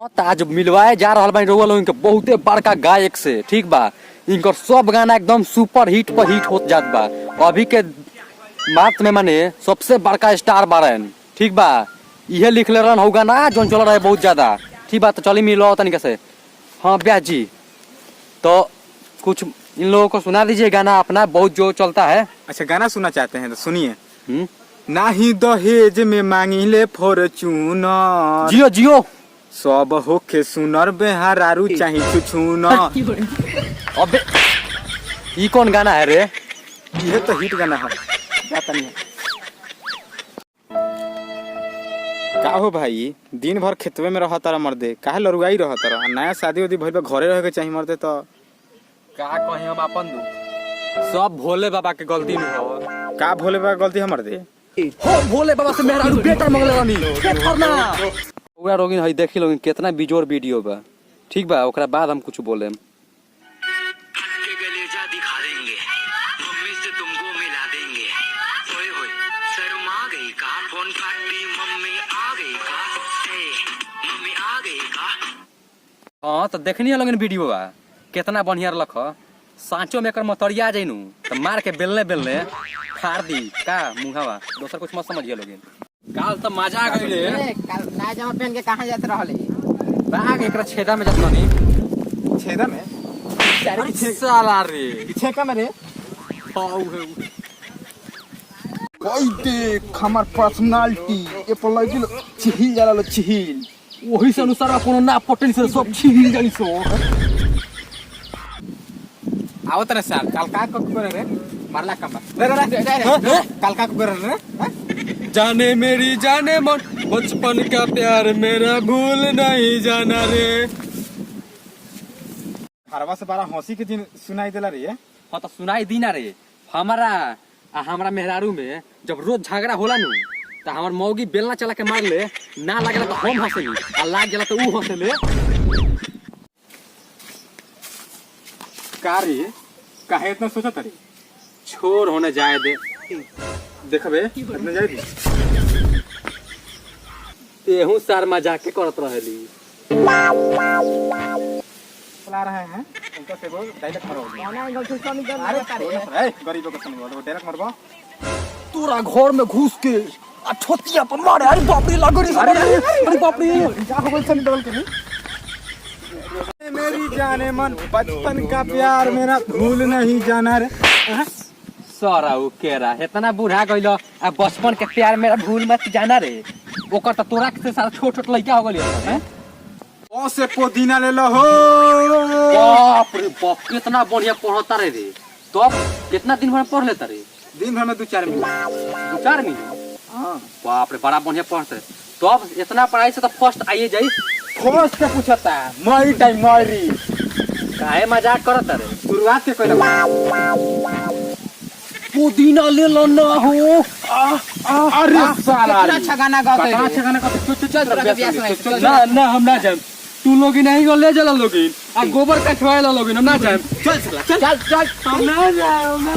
आज मिलवाए जा रहा बानी रउआ लोगन के बहुते बड़का गायक से, ठीक बा। इनकर सब गाना एकदम सुपर हिट पर हिट होत जात बा। अभी के बात में माने सबसे बड़का स्टार बारन, ठीक बा। इहे लिखले रहन हो गाना जोन चल रहा है बहुत ज्यादा, ठीक बा। तो चली मिलो तनिक से। हाँ ब्याह जी, तो कुछ इन लोगों को सुना दीजिए गाना अपना, बहुत जो चलता है। अच्छा गाना सुनना चाहते हैं तो सुनिए। नाही दहेज में मांगी ले फॉर्च्यूनर, जियो जियो सब होके सुनर बेहारारू चाही छुछुनर। अबे ये कौन गाना है रे? ये तो हिट गाना है। जाता नहीं का हो भाई, दिन भर खेतवे में रह तारा मर्दे, काहे लरुआई रह तारा? नया शादी उदी भइल बा, घरे रह के चाही मर्दे। तो का कही हम अपन दू, सब भोले बाबा के गलती में हो। का भोले बाबा गलती है मर्दे? हो भोले बाबा से मेहरा बेटा मंगले रानी करना। पूरा रोगिन हई देखी लोगिन कितना बिजोर वीडियो बा, ठीक बा। ओकरा बाद हम कुछ बोले। हाँ तो देखनी है लोगिन वीडियो बा, कितना बढ़िया रख। सांचो में कर मतरिया जाइनू तो मार के बेलने बेलने फाड़ दी का मुंहवा। दोसर कुछ मत समझिए लोगिन। काल तो मजा आ गइले। नया जमा पहन के कहां जात रहले? बाग एकरा छेदा में जत नहीं। छेदा में? अरे साला रे पीछे का मेरे हाउ है कोई देख हमार पर्सनालिटी ए पर लगिल चिहिल जाला चिहिल। वही से अनुसार कोनो ना पटन से सब छिहिल जाई सो। आवत रे साल काल का करे रे मारला कम रे रे काल का करे रे? जाने मेरी जाने मन बचपन का प्यार मेरा भूल नहीं जाना रे। हरवा से बारा हंसी के दिन सुनाई देला रे। हाँ तो सुनाई दी ना रे। हमारा मेहरारू में जब रोज झगड़ा होला नु तो हमार मौगी बेलना चला के मार ले, ना लागला तो हम हंसेली आ लाग गेला तो ऊ हंसेले। का रे काहे इतना सोचत रे? छोर होने जाए दे, देखबे इतना जाई दी तेहू सार मजाक के करत रहेली। चला रहे हैं उनका से वो डायरेक्ट मारो। कौन गलती सुनी कर अरे रहा है? गरीबों को सुनवा दो, डायरेक्ट मारबो। तोरा घर में घुस के आ छोतिया पर मारे। अरे बाप रे लगड़ी। अरे बाप रे जा हो गल सन डबल के मेरी जाने मन बचपन का प्यार मेरा भूल नहीं जाना रे। सारा उ केरा इतना बूढ़ा गइलो आ बचपन के प्यार मेरा भूल मत जाना रे। ओकर त तोरा के सारा छोट छोट लइका हो गलियो हैं। ओ से पुदीना ले लो हो। बाप रे बाप कितना बढ़िया पढ़ता रे। तो कितना दिन भर पढ़ लेता रे? दिन भर में 2-4 मिनट। 2-4 मिनट? हां बाप रे बड़ा बढ़िया पढ़ते। तो अब इतना पढ़ाई से तो फर्स्ट आइए जाई। फर्स्ट के पूछता मई टाइम मरी काहे मजाक करत रे? शुरुआत के कोई पुदीना ले लो ना हो। अरे साला कितना अच्छा गाना गाते कितना अच्छा गाना गाते। चल ना ना हम ना जाए। तू लोग नहीं go ले चला लोगिन आ गोबर कठवाए ला लोगिन हम ना जाए। चल हम ना जाए।